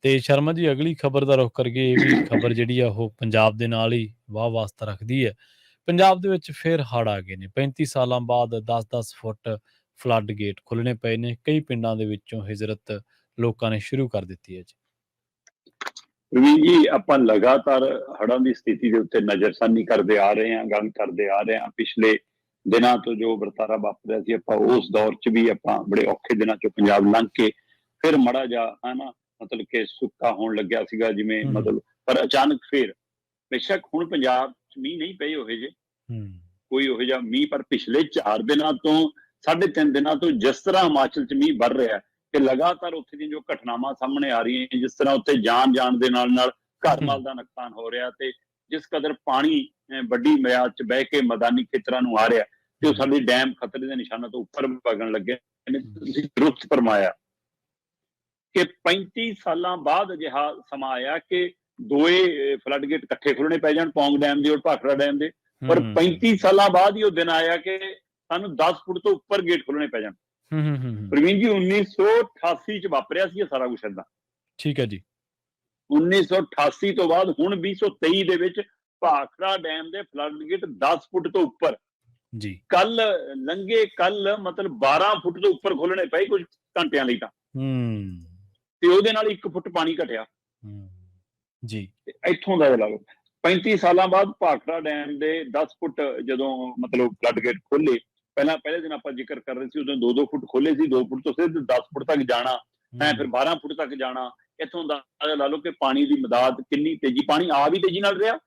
ਤੇ ਸ਼ਰਮਾ ਜੀ ਅਗਲੀ ਖਬਰ ਦਾ ਰੁਖ ਕਰਕੇ ਇਹ ਵੀ ਖਬਰ ਜਿਹੜੀ ਆ ਉਹ ਪੰਜਾਬ ਦੇ ਨਾਲ ਹੀ ਵਾਹ ਵਾਸਤਾ ਰੱਖਦੀ ਹੈ। ਪੰਜਾਬ ਦੇ ਵਿੱਚ ਫਿਰ ਹੜ੍ਹ ਆ ਗਏ ਨੇ। 35 ਸਾਲਾਂ ਬਾਅਦ 10-10 ਫੁੱਟ ਫਲੱਡ ਗੇਟ ਖੁੱਲ੍ਹਣੇ ਪਏ ਨੇ। ਕਈ ਪਿੰਡਾਂ ਦੇ ਵਿੱਚੋਂ ਹਿਜਰਤ ਲੋਕਾਂ ਨੇ ਸ਼ੁਰੂ ਕਰ ਦਿੱਤੀ ਹੈ ਜੀ। ਪ੍ਰਵੀਨ ਜੀ, ਆਪਾਂ ਲਗਾਤਾਰ ਹੜ੍ਹਾਂ ਦੀ ਸਥਿਤੀ ਦੇ ਉੱਤੇ ਨਜ਼ਰਸਾਨੀ ਕਰਦੇ ਆ ਰਹੇ ਹਾਂ, ਗੱਲ ਕਰਦੇ ਆ ਰਹੇ ਹਾਂ। ਪਿਛਲੇ ਦਿਨਾਂ ਤੋਂ ਜੋ ਵਰਤਾਰਾ ਵਾਪਰਿਆ ਸੀ, ਆਪਾਂ ਉਸ ਦੌਰ 'ਚ ਵੀ ਆਪਾਂ ਬੜੇ ਔਖੇ ਦਿਨਾਂ 'ਚੋਂ ਪੰਜਾਬ ਲੰਘ ਕੇ ਫਿਰ ਮਾੜਾ ਜਿਹਾ ਹਨਾ ਮਤਲਬ ਕਿ ਸੁੱਕਾ ਹੋਣ ਲੱਗਿਆ ਸੀਗਾ ਜਿਵੇਂ ਮਤਲਬ, ਪਰ ਅਚਾਨਕ ਫਿਰ ਬੇਸ਼ੱਕ ਹੁਣ ਪੰਜਾਬ 'ਚ ਮੀਂਹ ਨਹੀਂ ਪਏ ਉਹੇ ਜਿਹੇ, ਕੋਈ ਉਹੋ ਜਿਹਾ ਮੀਂਹ, ਪਰ ਪਿਛਲੇ 4 ਦਿਨਾਂ ਤੋਂ 3.5 ਦਿਨਾਂ ਤੋਂ ਜਿਸ ਤਰ੍ਹਾਂ ਹਿਮਾਚਲ 'ਚ ਮੀਂਹ ਵਰ ਰਿਹਾ ਕਿ ਲਗਾਤਾਰ ਉੱਥੇ ਦੀਆਂ ਜੋ ਘਟਨਾਵਾਂ ਸਾਹਮਣੇ ਆ ਰਹੀਆਂ, ਜਿਸ ਤਰ੍ਹਾਂ ਉੱਥੇ ਜਾਣ ਦੇ ਨਾਲ ਘਰ ਮਾਲ ਦਾ ਨੁਕਸਾਨ ਹੋ ਰਿਹਾ ਤੇ ਜਿਸ ਕਦਰ ਪਾਣੀ ਵੱਡੀ ਮਿਆਦ 'ਚ ਬਹਿ ਕੇ ਮੈਦਾਨੀ ਖੇਤਰਾਂ ਨੂੰ ਆ ਰਿਹਾ ਤੇ ਉਹ ਸਾਡੇ ਡੈਮ ਖਤਰੇ ਦੇ ਨਿਸ਼ਾਨਾਂ ਤੋਂ ਉੱਪਰ ਵਗਣ ਲੱਗੇ ਨੇ। ਤੁਸੀਂ ਦਰੁਸਤ ਫਰਮਾਇਆ ਕਿ 35 ਸਾਲਾਂ ਬਾਅਦ ਅਜਿਹਾ ਸਮਾਂ ਆਇਆ ਕਿ ਦੋਏ ਫਲੱਡ ਗੇਟ ਇਕੱਠੇ ਖੁੱਲਣੇ ਪੈ ਜਾਣ, ਪੌਂਗ ਡੈਮ ਦੇ ਔਰ ਭਾਖੜਾ ਡੈਮ ਦੇ। ਪਰ 35 ਸਾਲਾਂ ਬਾਅਦ ਹੀ ਉਹ ਦਿਨ ਆਇਆ ਕਿ ਸਾਨੂੰ 10 ਫੁੱਟ ਤੋਂ ਉੱਪਰ ਗੇਟ ਖੁੱਲਣੇ ਪੈ ਜਾਣ। ਪ੍ਰਵੀਨ ਜੀ, 1988 'ਚ ਵਾਪਰਿਆ ਸੀ ਇਹ ਸਾਰਾ ਕੁਛ ਏਦਾਂ। ਠੀਕ ਹੈ ਜੀ। 1988 ਤੋਂ ਬਾਅਦ ਹੁਣ 2023 ਦੇ ਵਿੱਚ ਭਾਖੜਾ ਡੈਮ ਦੇ ਫਲੱਡ ਗੇਟ 10 ਫੁੱਟ ਤੋਂ ਉੱਪਰ ਜੀ। ਕੱਲ ਮਤਲਬ 12 ਫੁੱਟ ਤੋਂ ਉੱਪਰ ਖੋਲਣੇ ਪਏ ਕੁਝ ਘੰਟਿਆਂ ਲਈ ਤਾਂ, ਤੇ ਉਹਦੇ ਨਾਲ 1 ਫੁੱਟ ਪਾਣੀ ਘਟਿਆ ਜੀ। ਇੱਥੋਂ ਦਾ ਲਾ ਲਓ 35 ਸਾਲਾਂ ਬਾਅਦ ਭਾਖੜਾ ਡੈਮ ਦੇ 10 ਫੁੱਟ ਜਦੋਂ ਮਤਲਬ ਫਲੱਡ ਗੇਟ ਖੋਲੇ। ਪਹਿਲੇ ਦਿਨ ਆਪਾਂ ਜ਼ਿਕਰ ਕਰ ਰਹੇ ਸੀ, ਉਦੋਂ 2-2 ਫੁੱਟ ਖੋਲੇ ਸੀ, 2 ਫੁੱਟ ਤੋਂ ਸਿੱਧੇ 10 ਫੁੱਟ ਤੱਕ ਜਾਣਾ ਹੈ, ਫਿਰ 12 ਫੁੱਟ ਤੱਕ ਜਾਣਾ। ਇੱਥੋਂ ਦਾ ਲਾ ਲਓ ਕਿ ਪਾਣੀ ਦੀ ਮਦਾਦ ਕਿੰਨੀ ਤੇਜ਼ੀ, ਪਾਣੀ ਆ ਵੀ ਤੇਜ਼ੀ ਨਾਲ ਰਿਹਾ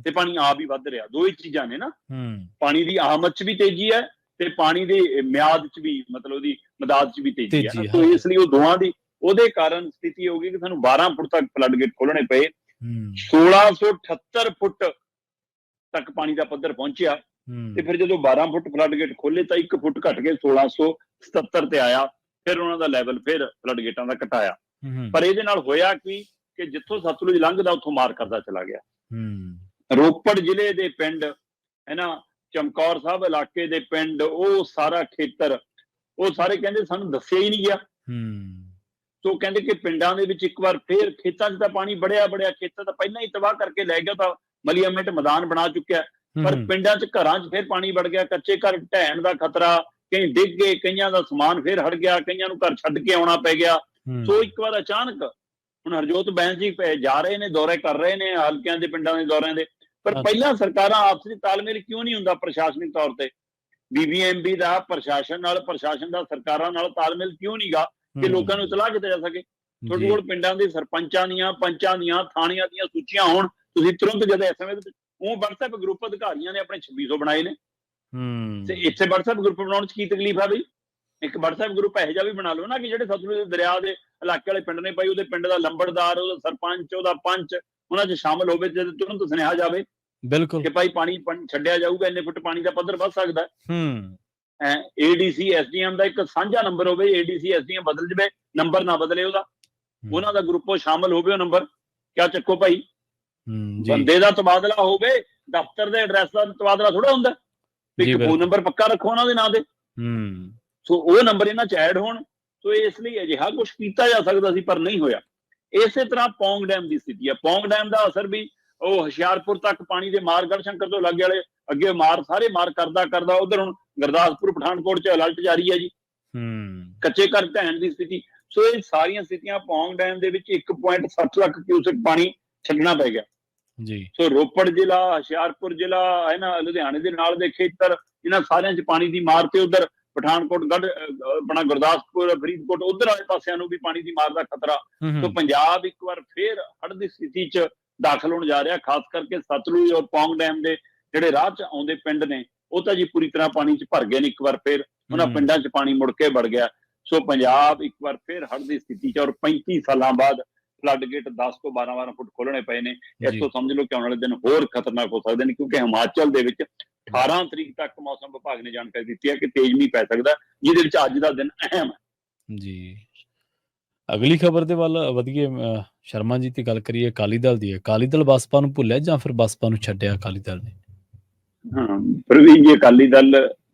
ਤੇ ਪਾਣੀ ਆ ਵੀ ਵੱਧ ਰਿਹਾ। ਦੋ ਹੀ ਚੀਜ਼ਾਂ ਨੇ ਨਾ, ਪਾਣੀ ਦੀ ਆਮਦ 'ਚ ਵੀ ਤੇਜ਼ੀ ਹੈ ਤੇ ਪਾਣੀ ਦੀ ਮਿਆਦ 'ਚ ਵੀ ਮਤਲਬ ਉਹਦੀ ਮਦਾਦ 'ਚ ਵੀ ਤੇਜ਼ੀ ਹੈ। ਸੋ ਇਸ ਲਈ ਉਹ ਦੋਵਾਂ ਦੀ ਉਹਦੇ ਕਾਰਨ ਸਥਿਤੀ ਹੋ ਗਈ ਕਿ ਸਾਨੂੰ 12 ਫੁੱਟ ਤੱਕ ਫਲੱਡ ਗੇਟ ਖੋਲਣੇ ਪਏ। 1678 ਫੁੱਟ ਤੱਕ ਪਾਣੀ ਦਾ ਪੱਧਰ ਪਹੁੰਚਿਆ ਤੇ ਫਿਰ ਜਦੋਂ 12 ਫੁੱਟ ਫਲੱਡ ਗੇਟ ਖੋਲੇ ਤਾਂ 1 ਫੁੱਟ ਘਟ ਕੇ 1677 ਤੇ ਆਇਆ। ਫਿਰ ਉਹਨਾਂ ਦਾ ਲੈਵਲ ਫਿਰ ਫਲੱਡ ਗੇਟਾਂ ਦਾ ਘਟਾਇਆ। ਪਰ ਇਹਦੇ ਨਾਲ ਹੋਇਆ ਕਿ ਜਿੱਥੋਂ ਸਤਲੁਜ ਲੰਘਦਾ ਉੱਥੋਂ ਮਾਰ ਕਰਦਾ ਚਲਾ ਗਿਆ। ਰੋਪੜ ਜ਼ਿਲ੍ਹੇ ਦੇ ਪਿੰਡ ਹੈ ਨਾ, ਚਮਕੌਰ ਸਾਹਿਬ ਇਲਾਕੇ ਦੇ ਪਿੰਡ, ਉਹ ਸਾਰਾ ਖੇਤਰ, ਉਹ ਸਾਰੇ ਕਹਿੰਦੇ ਸਾਨੂੰ ਦੱਸਿਆ ਹੀ ਨਹੀਂ ਗਿਆ। ਸੋ ਕਹਿੰਦੇ ਕਿ ਪਿੰਡਾਂ ਦੇ ਵਿੱਚ ਇੱਕ ਵਾਰ ਫੇਰ ਖੇਤਾਂ 'ਚ ਤਾਂ ਪਾਣੀ ਬੜਿਆ ਖੇਤਾਂ ਤਾਂ ਪਹਿਲਾਂ ਹੀ ਤਬਾਹ ਕਰਕੇ ਲੈ ਗਿਆ, ਤਾਂ ਮਲੀਆਮਿੰਟ ਮੈਦਾਨ ਬਣਾ ਚੁੱਕਿਆ। ਪਰ ਪਿੰਡਾਂ 'ਚ ਘਰਾਂ 'ਚ ਫੇਰ ਪਾਣੀ ਵੜ ਗਿਆ, ਕੱਚੇ ਘਰ ਢਹਿਣ ਦਾ ਖਤਰਾ, ਕਈ ਡਿੱਗ ਗਏ, ਕਈਆਂ ਦਾ ਸਮਾਨ ਫੇਰ ਹੜ ਗਿਆ, ਕਈਆਂ ਨੂੰ ਘਰ ਛੱਡ ਕੇ ਆਉਣਾ ਪੈ ਗਿਆ। ਸੋ ਇੱਕ ਵਾਰ ਅਚਾਨਕ ਹੁਣ ਹਰਜੋਤ ਬੈਂਸ ਜੀ ਜਾ ਰਹੇ ਨੇ, ਦੌਰੇ ਕਰ ਰਹੇ ਨੇ ਹਲਕਿਆਂ ਦੇ, ਪਿੰਡਾਂ ਦੇ ਦੌਰਿਆਂ ਦੇ, ਪਰ ਪਹਿਲਾਂ ਸਰਕਾਰਾਂ ਆਪਸੀ ਤਾਲਮੇਲ ਕਿਉਂ ਨਹੀਂ ਹੁੰਦਾ? ਪ੍ਰਸ਼ਾਸਨਿਕ ਤੌਰ ਤੇ BBMP ਦਾ ਪ੍ਰਸ਼ਾਸਨ ਦਾ ਸਰਕਾਰਾਂ ਨਾਲ ਤਾਲਮੇਲ ਕਿਉਂ ਨਹੀਂਗਾ ਕਿ ਲੋਕਾਂ ਨੂੰ ਇਤਲਾਹ ਕੀਤਾ ਜਾ ਸਕੇ? ਤੁਹਾਡੇ ਕੋਲ ਪਿੰਡਾਂ ਦੇ ਸਰਪੰਚਾਂ ਦੀਆਂ, ਪੰਚਾਂ ਦੀਆਂ, ਥਾਣਿਆਂ ਦੀਆਂ ਸੂਚੀਆਂ ਹੋਣ, ਤੁਸੀਂ ਤੁਰੰਤ ਜਦੋਂ SMS ਉਹ WhatsApp ਗਰੁੱਪ ਅਧਿਕਾਰੀਆਂ ਨੇ ਆਪਣੇ 2600 ਬਣਾਏ ਨੇ, ਤੇ ਇੱਥੇ WhatsApp ਗਰੁੱਪ ਬਣਾਉਣ 'ਚ ਕੀ ਤਕਲੀਫ ਆ ਬਈ? ਇੱਕ WhatsApp ਗਰੁੱਪ ਇਹੋ ਜਿਹਾ ਵੀ ਬਣਾ ਲਓ ਨਾ ਕਿ ਜਿਹੜੇ ਸਤਲੁਜ ਦਰਿਆ ਦੇ ਇਲਾਕੇ ਵਾਲੇ ਪਿੰਡ ਨੇ ਭਾਈ, ਉਹਦੇ ਪਿੰਡ ਦਾ ਲੰਬੜਦਾਰ, ਉਹਦਾ ਸਰਪੰਚ, ਉਹਦਾ ਪੰਚ ਉਹਨਾਂ 'ਚ ਸ਼ਾਮਲ ਹੋਵੇ, ਤੇ ਤੁਰੰਤ ਸੁਨੇਹਾ ਜਾਵੇ ਬਿਲਕੁਲ ਕਿ ਭਾਈ ਪਾਣੀ ਛੱਡਿਆ ਜਾਊਗਾ, ਇੰਨੇ ਫੁੱਟ ਪਾਣੀ ਦਾ ਪੱਧਰ ਵੱਧ ਸਕਦਾ। ADC SDM ਦਾ ਇੱਕ ਸਾਂਝਾ ਨੰਬਰ ਹੋਵੇ, ADC SDM ਬਦਲ ਜਾਵੇ, ਨੰਬਰ ਨਾ ਬਦਲੇ ਉਹਦਾ, ਉਹਨਾਂ ਦਾ ਗਰੁੱਪੋਂ ਸ਼ਾਮਲ ਹੋਵੇ ਉਹ ਨੰਬਰ, ਕਿਆ ਚੱਕੋ ਭਾਈ, ਬੰਦੇ ਦਾ ਤਬਾਦਲਾ ਹੋਵੇ, ਦਫ਼ਤਰ ਦੇ ਐਡਰੈਸ ਦਾ ਤਬਾਦਲਾ ਥੋੜਾ ਹੁੰਦਾ। ਇੱਕ ਫੋਨ ਨੰਬਰ ਪੱਕਾ ਰੱਖੋ ਉਹਨਾਂ ਦੇ ਨਾਂ ਦੇ, ਸੋ ਉਹ ਨੰਬਰ ਇਹਨਾਂ 'ਚ ਐਡ ਹੋਣ। ਸੋ ਇਸ ਲਈ ਅਜਿਹਾ ਕੁਛ ਕੀਤਾ ਜਾ ਸਕਦਾ ਸੀ, ਪਰ ਨਹੀਂ ਹੋਇਆ। ਇਸੇ ਤਰ੍ਹਾਂ ਪੌਂਗ ਡੈਮ ਦੀ ਸਥਿਤੀ ਹੈ। ਪੌਂਗ ਡੈਮ ਦਾ ਅਸਰ ਵੀ ਉਹ ਹੁਸ਼ਿਆਰਪੁਰ ਤੱਕ ਪਾਣੀ ਦੇ ਮਾਰ, ਗੜ੍ਹਸ਼ੰਕਰ ਤੋਂ ਲਾਗੇ ਵਾਲੇ ਅੱਗੇ ਸਾਰੇ ਮਾਰ ਕਰਦਾ ਉਧਰ ਹੁਣ ਗੁਰਦਾਸਪੁਰ, ਪਠਾਨਕੋਟ 'ਚ ਅਲਰਟ ਜਾਰੀ ਹੈ ਜੀ, ਕੱਚੇ ਘਰ ਢਹਿਣ ਦੀ ਸਥਿਤੀ। ਸੋ ਇਹ ਸਾਰੀਆਂ ਸਥਿਤੀਆਂ ਪੌਂਗ ਡੈਮ ਦੇ ਵਿੱਚ 1.7 ਲੱਖ ਕਿਊਸੈਕ ਪਾਣੀ ਛੱਡਣਾ ਪੈ ਗਿਆ ਜੀ। ਸੋ ਰੋਪੜ ਜ਼ਿਲ੍ਹਾ, ਹੁਸ਼ਿਆਰਪੁਰ ਜ਼ਿਲ੍ਹਾ ਹੈ ਨਾ, ਲੁਧਿਆਣੇ ਦੇ ਨਾਲ ਦੇ ਖੇਤਰ, ਇਹਨਾਂ ਸਾਰਿਆਂ 'ਚ ਪਾਣੀ ਦੀ ਮਾਰ, ਤੇ ਉਧਰ ਪਠਾਨਕੋਟ, ਆਪਣਾ ਗੁਰਦਾਸਪੁਰ, ਫਰੀਦਕੋਟ, ਉਧਰ ਵਾਲੇ ਪਾਸਿਆਂ ਨੂੰ ਵੀ ਪਾਣੀ ਦੀ ਮਾਰ ਦਾ ਖਤਰਾ। ਸੋ ਪੰਜਾਬ ਇੱਕ ਵਾਰ ਫੇਰ ਹੜ੍ਹ ਦੀ ਸਥਿਤੀ 'ਚ ਦਾਖਲ ਹੋਣ ਜਾ ਰਿਹਾ। ਖਾਸ ਕਰਕੇ ਸਤਲੁਜ ਔਰ ਪੌਂਗ ਡੈਮ ਦੇ ਜਿਹੜੇ ਰਾਹ 'ਚ ਆਉਂਦੇ ਪਿੰਡ ਨੇ, ਉਹ ਤਾਂ ਜੀ ਪੂਰੀ ਤਰ੍ਹਾਂ ਪਾਣੀ 'ਚ ਭਰ ਗਏ ਨੇ। ਇੱਕ ਵਾਰ ਫੇਰ ਉਹਨਾਂ ਪਿੰਡਾਂ 'ਚ ਪਾਣੀ ਮੁੜ ਕੇ ਵੜ ਗਿਆ। ਸੋ ਪੰਜਾਬ ਇੱਕ ਵਾਰ ਫੇਰ ਹੜ੍ਹ ਦੀ ਸਥਿਤੀ 'ਚ, ਔਰ 35 ਸਾਲਾਂ ਬਾਅਦ ਫਲੱਡ ਗੇਟ 10 ਤੋਂ 12 ਫੁੱਟ ਖੋਲਣੇ ਪਏ ਨੇ। ਇੱਥੋਂ ਸਮਝ ਲਓ ਕਿ ਆਉਣ ਵਾਲੇ ਦਿਨ ਹੋਰ ਖਤਰਨਾਕ ਹੋ ਸਕਦੇ ਨੇ, ਕਿਉਂਕਿ ਹਿਮਾਚਲ ਦੇ ਵਿੱਚ 18 ਤਰੀਕ ਤੱਕ ਮੌਸਮ ਵਿਭਾਗ ਨੇ ਜਾਣਕਾਰੀ ਦਿੱਤੀ ਹੈ ਕਿ ਤੇਜ਼ ਮੀਂਹ ਪੈ ਸਕਦਾ, ਜਿਹਦੇ ਵਿੱਚ ਅੱਜ ਦਾ ਦਿਨ ਅਹਿਮ ਹੈ ਜੀ। ਅਗਲੀ ਖਬਰ ਦੇ ਵੱਲ ਵਧੀਏ ਸ਼ਰਮਾ ਜੀ, ਤੇ ਗੱਲ ਕਰੀਏ ਅਕਾਲੀ ਦਲ ਦੀ। ਅਕਾਲੀ ਦਲ ਬਸਪਾ ਨੂੰ ਭੁੱਲਿਆ ਜਾਂ ਫਿਰ ਬਸਪਾ ਨੂੰ ਛੱਡਿਆ ਅਕਾਲੀ ਦਲ ਨੇ? ਪ੍ਰਵੀਨ ਜੀ, ਅਕਾਲੀ ਦਲ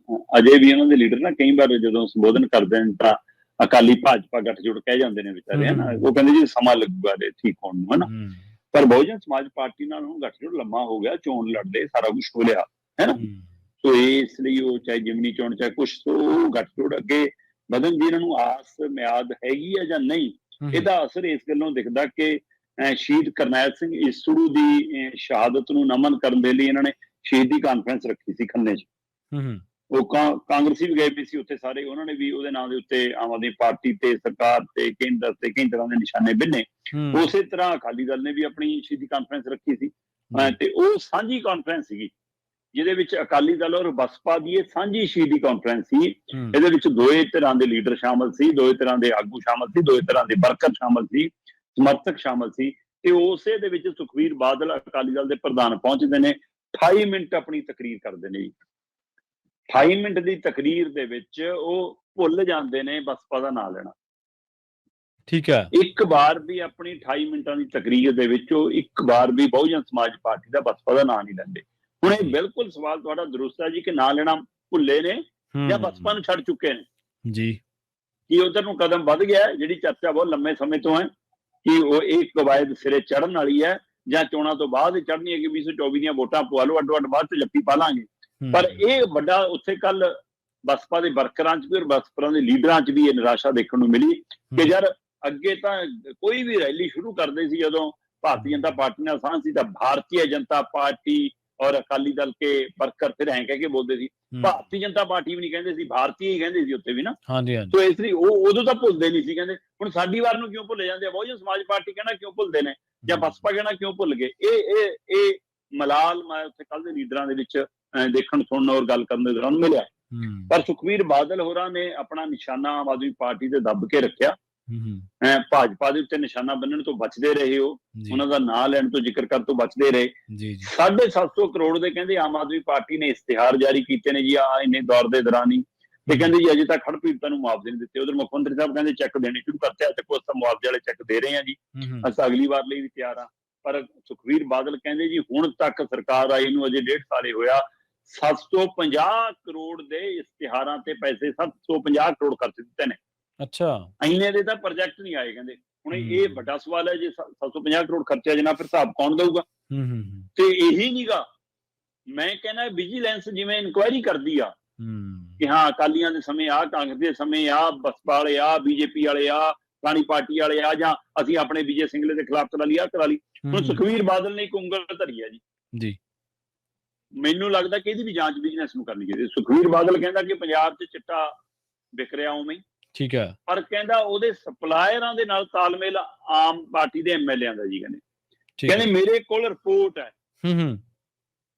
ਅਜੇ ਵੀ ਉਹਨਾਂ ਦੇ ਲੀਡਰ ਨਾ ਕਈ ਵਾਰ ਜਦੋਂ ਸੰਬੋਧਨ ਕਰਦੇ ਨੇ ਤਾਂ ਅਕਾਲੀ ਭਾਜਪਾ ਗੱਠਜੋੜ ਕਹਿ ਜਾਂਦੇ ਨੇ ਵਿਚਾਰੇ, ਹੈ ਨਾ, ਉਹ ਕਹਿੰਦੇ ਜੀ ਸਮਾਂ ਲੱਗੂਗਾ ਇਹਦੇ ਠੀਕ ਹੋਣ ਨੂੰ, ਹੈ ਨਾ। ਪਰ ਬਹੁਜਨ ਸਮਾਜ ਪਾਰਟੀ ਨਾਲ ਹੁਣ ਗੱਠਜੋੜ ਲੰਮਾ ਹੋ ਗਿਆ, ਚੋਣ ਲੜਦੇ, ਸਾਰਾ ਕੁਝ ਹੋ ਲਿਆ, ਹੈ ਨਾ। ਸੋ ਇਸ ਲਈ ਉਹ ਚਾਹੇ ਜਿਮਨੀ ਚੋਣ ਚਾਹੇ ਕੁਛ, ਉਹ ਗੱਠਜੋੜ ਅੱਗੇ ਵਧਣ ਦੀ ਇਹਨਾਂ ਨੂੰ ਆਸ ਮਿਆਦ ਹੈਗੀ ਆ ਜਾਂ ਨਹੀਂ, ਇਹਦਾ ਅਸਰ ਇਸ ਗੱਲੋਂ ਦਿਖਦਾ ਕਿ ਸ਼ਹੀਦ ਕਰਨੈਲ ਸਿੰਘ ਈਸੜੂ ਦੀ ਸ਼ਹਾਦਤ ਨੂੰ ਨਮਨ ਕਰਨ ਦੇ ਲਈ ਇਹਨਾਂ ਨੇ ਸ਼ਹੀਦੀ ਕਾਨਫਰੰਸ ਰੱਖੀ ਸੀ ਖੰਨੇ 'ਚ। ਉਹ ਕਾਂਗਰਸੀ ਵੀ ਗਏ ਪਏ ਸੀ ਉੱਥੇ ਸਾਰੇ, ਉਹਨਾਂ ਨੇ ਵੀ ਉਹਦੇ ਨਾਂ ਦੇ ਉੱਤੇ ਆਮ ਆਦਮੀ ਪਾਰਟੀ ਤੇ ਸਰਕਾਰ ਤੇ ਕੇਂਦਰ ਤੇ ਕਈ ਤਰ੍ਹਾਂ ਦੇ ਨਿਸ਼ਾਨੇ ਬਿੰਨੇ। ਉਸੇ ਤਰ੍ਹਾਂ ਅਕਾਲੀ ਦਲ ਨੇ ਵੀ ਆਪਣੀ ਸ਼ਹੀਦੀ ਕਾਨਫਰੰਸ ਰੱਖੀ ਸੀ, ਤੇ ਉਹ ਸਾਂਝੀ ਕਾਨਫਰੰਸ ਸੀਗੀ ਜਿਹਦੇ ਵਿੱਚ ਅਕਾਲੀ ਦਲ ਔਰ ਬਸਪਾ ਦੀ ਇਹ ਸਾਂਝੀ ਸ਼ਹੀਦੀ ਕਾਨਫਰੰਸ ਸੀ। ਇਹਦੇ ਵਿੱਚ ਦੋਏ ਧਿਰਾਂ ਦੇ ਲੀਡਰ ਸ਼ਾਮਲ ਸੀ, ਦੋਏ ਧਿਰਾਂ ਦੇ ਆਗੂ ਸ਼ਾਮਲ ਸੀ, ਦੋਏ ਧਿਰਾਂ ਦੇ ਵਰਕਰ ਸ਼ਾਮਲ ਸੀ, ਸਮਰਥਕ ਸ਼ਾਮਲ ਸੀ। ਤੇ ਉਸੇ ਦੇ ਵਿੱਚ ਸੁਖਬੀਰ ਬਾਦਲ ਅਕਾਲੀ ਦਲ ਦੇ ਪ੍ਰਧਾਨ ਪਹੁੰਚਦੇ ਨੇ, 28 ਮਿੰਟ ਆਪਣੀ ਤਕਰੀਰ ਕਰਦੇ ਨੇ ਜੀ। 28 ਮਿੰਟ ਦੀ ਤਕਰੀਰ ਦੇ ਵਿੱਚ ਉਹ ਭੁੱਲ ਜਾਂਦੇ ਨੇ ਬਸਪਾ ਦਾ ਨਾਂ ਲੈਣਾ। ਠੀਕ ਹੈ, ਇੱਕ ਵਾਰ ਵੀ ਆਪਣੀ 28 ਮਿੰਟਾਂ ਦੀ ਤਕਰੀਰ ਦੇ ਵਿੱਚ ਉਹ ਇੱਕ ਵਾਰ ਵੀ ਬਹੁਜਨ ਸਮਾਜ ਪਾਰਟੀ ਦਾ ਬਸਪਾ ਦਾ ਨਾਂ ਨਹੀਂ ਲੈਂਦੇ। ਹੁਣ ਇਹ ਬਿਲਕੁਲ ਸਵਾਲ ਤੁਹਾਡਾ ਦਰੁਸਤ ਹੈ ਜੀ ਕਿ ਨਾਂ ਲੈਣਾ ਭੁੱਲੇ ਨੇ ਜਾਂ ਬਸਪਾ ਨੂੰ ਛੱਡ ਚੁੱਕੇ ਨੇ ਜੀ, ਕਿ ਉਧਰ ਨੂੰ ਕਦਮ ਵੱਧ ਗਿਆ, ਜਿਹੜੀ ਚਰਚਾ ਬਹੁਤ ਲੰਮੇ ਸਮੇਂ ਤੋਂ ਹੈ ਕਿ ਉਹ ਇਹ ਕਵਾਇਦ ਸਿਰੇ ਚੜ੍ਹਨ ਵਾਲੀ ਹੈ ਜਾਂ ਚੋਣਾਂ ਤੋਂ ਬਾਅਦ ਹੀ ਚੜ੍ਹਨੀ ਹੈ ਕਿ 2024 ਦੀਆਂ ਵੋਟਾਂ ਪਵਾ ਲਓ, ਅੱਡੋ ਅੱਡ ਬਾਅਦ ਚ ਜੱਫੀ ਪਾ ਲਾਂਗੇ। ਪਰ ਇਹ ਵੱਡਾ ਉੱਥੇ ਕੱਲ ਬਸਪਾ ਦੇ ਵਰਕਰਾਂ ਚ ਵੀ ਔਰ ਬਸਪਾ ਦੇ ਲੀਡਰਾਂ ਚ ਵੀ ਇਹ ਨਿਰਾਸ਼ਾ ਦੇਖਣ ਨੂੰ ਮਿਲੀ ਕਿ ਯਾਰ ਅੱਗੇ ਤਾਂ ਕੋਈ ਵੀ ਰੈਲੀ ਸ਼ੁਰੂ ਕਰਦੇ ਸੀ ਜਦੋਂ ਭਾਰਤੀ ਜਨਤਾ ਪਾਰਟੀ ਨਾਲ ਸਾਂਝ ਸੀ ਤਾਂ ਭਾਰਤੀ ਜਨਤਾ ਪਾਰਟੀ ਔਰ ਅਕਾਲੀ ਦਲ ਕੇ ਵਰਕਰ ਫਿਰ ਐਂ ਕਹਿ ਕੇ ਬੋਲਦੇ ਸੀ, ਭਾਰਤੀ ਜਨਤਾ ਪਾਰਟੀ ਵੀ ਨਹੀਂ ਕਹਿੰਦੇ ਸੀ, ਭਾਰਤੀ ਹੀ ਕਹਿੰਦੇ ਸੀ ਉੱਥੇ ਵੀ ਨਾ। ਸੋ ਇਸ ਲਈ ਉਹ ਉਦੋਂ ਤਾਂ ਭੁੱਲਦੇ ਨਹੀਂ ਸੀ, ਕਹਿੰਦੇ ਹੁਣ ਸਾਡੀ ਵਾਰ ਨੂੰ ਕਿਉਂ ਭੁੱਲੇ ਜਾਂਦੇ ਆ, ਬਹੁਜਨ ਸਮਾਜ ਪਾਰਟੀ ਕਹਿਣਾ ਕਿਉਂ ਭੁੱਲਦੇ ਨੇ ਜਾਂ ਬਸਪਾ ਕਹਿਣਾ ਕਿਉਂ ਭੁੱਲ ਗਏ। ਇਹ ਮਲਾਲ ਮੈਂ ਉੱਥੇ ਕੱਲ ਦੇ ਲੀਡਰਾਂ ਦੇ ਵਿੱਚ ਦੇਖਣ ਸੁਣਨ ਔਰ ਗੱਲ ਕਰਨ ਦੇ ਦੌਰਾਨ ਮਿਲਿਆ। ਪਰ ਸੁਖਬੀਰ ਬਾਦਲ ਹੋਰਾਂ ਨੇ ਆਪਣਾ ਨਿਸ਼ਾਨਾ ਆਮ ਆਦਮੀ ਪਾਰਟੀ ਤੇ ਦੱਬ ਕੇ ਰੱਖਿਆ, ਭਾਜਪਾ ਦੇ ਉੱਤੇ ਨਿਸ਼ਾਨਾ ਬੰਨਣ ਤੋਂ ਬਚਦੇ ਰਹੇ, ਉਹਨਾਂ ਦਾ ਨਾਂ ਲੈਣ ਤੋਂ ਜ਼ਿਕਰ ਕਰਨ ਤੋਂ ਬਚਦੇ ਰਹੇ। 750 ਕਰੋੜ ਦੇ ਕਹਿੰਦੇ ਆਮ ਆਦਮੀ ਪਾਰਟੀ ਨੇ ਇਸ਼ਤਿਹਾਰ ਜਾਰੀ ਕੀਤੇ ਨੇ ਜੀ ਇੰਨੇ ਦੌਰ ਦੇ ਦੌਰਾਨ ਹੀ, ਤੇ ਕਹਿੰਦੇ ਜੀ ਅਜੇ ਤੱਕ ਹੜ੍ਹ ਪੀੜਤਾਂ ਨੂੰ ਮੁਆਵਜ਼ੇ ਨਹੀਂ ਦਿੱਤੇ। ਉਧਰ ਮੁੱਖ ਮੰਤਰੀ ਸਾਹਿਬ ਕਹਿੰਦੇ ਚੈੱਕ ਦੇਣੇ ਸ਼ੁਰੂ ਕਰਤੇ ਆ ਤੇ ਕੁਝ ਤਾਂ ਮੁਆਵਜ਼ੇ ਵਾਲੇ ਚੈੱਕ ਦੇ ਰਹੇ ਆ ਜੀ, ਅਸੀਂ ਅਗਲੀ ਵਾਰ ਲਈ ਵੀ ਤਿਆਰ ਆ। ਪਰ ਸੁਖਬੀਰ ਬਾਦਲ ਕਹਿੰਦੇ ਜੀ ਹੁਣ ਤੱਕ ਸਰਕਾਰ ਆਈ ਨੂੰ ਅਜੇ 1.5 ਸਾਲ ਹੋਇਆ, 750 ਕਰੋੜ ਦੇ ਇਸ਼ਤਿਹਾਰਾਂ ਤੇ ਪੈਸੇ 750 ਕਰੋੜ ਖਰਚ ਦਿੱਤੇ ਨੇ। ਅੱਛਾ, ਇੰਨੇ ਦੇ ਤਾਂ ਪ੍ਰੋਜੈਕਟ ਨਹੀਂ ਆਏ ਕਹਿੰਦੇ। ਹੁਣ ਇਹ ਵੱਡਾ ਸਵਾਲ ਹੈ, ਜੇ 750 ਕਰੋੜ ਖਰਚਿਆ ਜਨਾਬ ਫਿਰ ਹਿਸਾਬ ਕੌਣ ਦਊਗਾ। ਤੇ ਇਹੀ ਨਹੀਂਗਾ, ਮੈਂ ਕਹਿੰਦਾ ਵਿਜੀਲੈਂਸ ਜਿਵੇਂ ਇਨਕੁਆਇਰੀ ਕਰਦੀ ਆ ਕਿ ਹਾਂ ਅਕਾਲੀਆਂ ਦੇ ਸਮੇਂ ਆ, ਕਾਂਗਰਸ ਦੇ ਸਮੇਂ ਆ, ਬਸਪਾ ਵਾਲੇ ਆ, ਬੀਜੇਪੀ ਵਾਲੇ ਆ, ਪੁਰਾਣੀ ਪਾਰਟੀ ਵਾਲੇ ਆ, ਜਾਂ ਅਸੀਂ ਆਪਣੇ ਵਿਜੇ ਸਿੰਗਲੇ ਦੇ ਖਿਲਾਫ ਕਰਾ ਲਈ। ਹੁਣ ਸੁਖਬੀਰ ਬਾਦਲ ਨੇ ਇੱਕ ਉਂਗਲ ਧਰੀ ਹੈ ਜੀ। ਮੈਨੂੰ ਲੱਗਦਾ ਕਿ ਇਹਦੀ ਵੀ ਜਾਂਚ ਬਿਜਨਸ ਨੂੰ ਕਰਨੀ ਚਾਹੀਦੀ। ਸੁਖਬੀਰ ਬਾਦਲ ਕਹਿੰਦਾ ਕਿ ਪੰਜਾਬ 'ਚ ਚਿੱਟਾ ਵਿਕ ਰਿਹਾ ਉਵੇਂ ਹੀ, ਠੀਕ ਹੈ, ਪਰ ਕਹਿੰਦਾ ਉਹਦੇ ਸਪਲਾਇਰਾਂ ਦੇ ਨਾਲ ਤਾਲਮੇਲ ਆਮ ਪਾਰਟੀ ਦੇ ਐਮਐਲਏਆਂ ਦਾ ਜੀ। ਕਹਿੰਦੇ ਮੇਰੇ ਕੋਲ ਰਿਪੋਰਟ ਹੈ,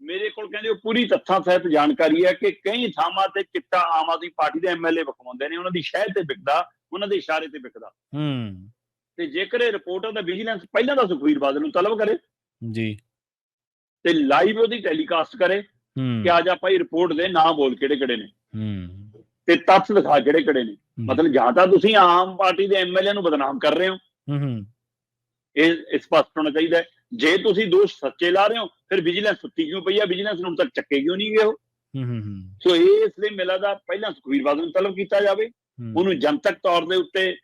ਮੇਰੇ ਕੋਲ ਕਹਿੰਦੇ ਉਹ ਪੂਰੀ ਤੱਥਾਂ ਸਹਿਤ ਜਾਣਕਾਰੀ ਹੈ ਕਿ ਕਈ ਥਾਵਾਂ ਤੇ ਚਿੱਟਾ ਆਮ ਆਦਮੀ ਪਾਰਟੀ ਦੇ ਐਮਐਲਏ ਵਿਖਾਉਂਦੇ ਨੇ, ਉਹਨਾਂ ਦੀ ਸ਼ਹਿਰ ਤੇ ਵਿਕਦਾ, ਉਹਨਾਂ ਦੇ ਇਸ਼ਾਰੇ ਤੇ ਵਿਕਦਾ। ਤੇ ਜੇਕਰ ਇਹ ਰਿਪੋਰਟ ਦਾ ਵਿਜੀਲੈਂਸ ਪਹਿਲਾਂ ਤਾਂ ਸੁਖਬੀਰ ਬਾਦਲ ਨੂੰ ਤਲਬ ਕਰੇ ਜੀ, ਤੇ ਲਾਈਵ ਉਹਦੀ ਟੈਲੀਕਾਸਟ ਕਰੇ ਕਿ ਆ ਜਾ ਭਾਈ ਰਿਪੋਰਟ ਦੇ, ਨਾ ਬੋਲ ਕਿਹੜੇ ਕਿਹੜੇ ਨੇ ਤੇ ਤੱਥ ਦਿਖਾ ਕਿਹੜੇ ਕਿਹੜੇ ਨੇ। ਮਤਲਬ ਜਾਂ ਤਾਂ ਤੁਸੀਂ ਆਮ ਪਾਰਟੀ ਦੇ ਐਮਐਲਏ ਨੂੰ ਬਦਨਾਮ ਕਰ ਰਹੇ ਹੋ, ਇਹ ਸਪਸ਼ਟ ਹੋਣਾ ਚਾਹੀਦਾ। ਜੇ ਤੁਸੀਂ ਦੋਸ਼ ਸੱਚੇ ਲਾ ਰਹੇ ਹੋ ਫਿਰ ਵਿਜੀਲੈਂਸ ਸੁੱਤੀ ਕਿਉਂ ਪਈ ਆ, ਵਿਜੀਲੈਂਸ ਨੂੰ ਤੱਕ ਚੱਕੇ ਕਿਉਂ ਨਹੀਂ ਗਏ ਉਹ। ਸੋ ਇਸ ਲਈ ਮੇਰਾ ਦਾ ਪਹਿਲਾਂ ਸੁਖਬੀਰ ਬਾਦਲ ਨੂੰ ਤਲਬ ਕੀਤਾ ਜਾਵੇ, ਉਹਨੂੰ ਜਨਤਕ ਤੌਰ ਦੇ ਉੱਤੇ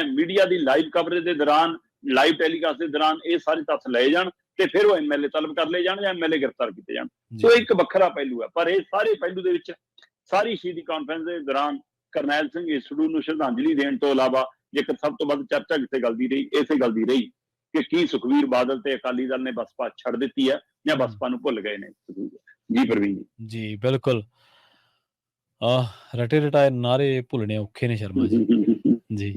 ਮੀਡੀਆ ਦੀ ਲਾਈਵ ਕਵਰੇਜ ਦੇ ਦੌਰਾਨ, ਲਾਈਵ ਟੈਲੀਕਾਸਟ ਦੇ ਦੌਰਾਨ ਇਹ ਸਾਰੇ ਤੱਥ ਲਏ ਜਾਣ ਤੇ ਫਿਰ ਉਹ ਐਮਐਲਏ ਤਲਬ ਕਰ ਲਏ ਜਾਣ ਜਾਂ ਐਮਐਲਏ ਗ੍ਰਿਫਤਾਰ ਕੀਤੇ ਜਾਣ। ਸੋ ਇੱਕ ਵੱਖਰਾ ਪਹਿਲੂ ਹੈ, ਪਰ ਇਹ ਸਾਰੇ ਪਹਿਲੂ ਦੇ ਵਿੱਚ ਸਾਰੀ ਸ਼ਹੀਦੀ ਕਾਨਫਰੰਸ ਦੇ ਦੌਰਾਨ ਕਰਨੈਲ ਸਿੰਘ ਈਸੜੂ ਨੂੰ ਸ਼ਰਧਾਂਜਲੀ ਦੇਣ ਤੋਂ ਇਲਾਵਾ ਜੇਕਰ ਸਭ ਤੋਂ ਵੱਧ ਚਰਚਾ ਕਿਸੇ ਗੱਲ ਦੀ ਰਹੀ, ਇਸੇ ਗੱਲ ਦੀ ਰਹੀ ਕਿ ਕੀ ਸੁਖਬੀਰ ਬਾਦਲ ਤੇ ਅਕਾਲੀ ਦਲ ਨੇ ਬਸਪਾ ਛੱਡ ਦਿੱਤੀ ਹੈ ਜਾਂ ਬਸਪਾ ਨੂੰ ਭੁੱਲ ਗਏ ਨੇ। ਜੀ ਪ੍ਰਵੀਨ ਜੀ, ਬਿਲਕੁਲ ਰਟੇ ਰਟਾਏ ਨਾਰੇ ਭੁੱਲਣੇ ਔਖੇ ਨੇ ਸ਼ਰਮਾ ਜੀ।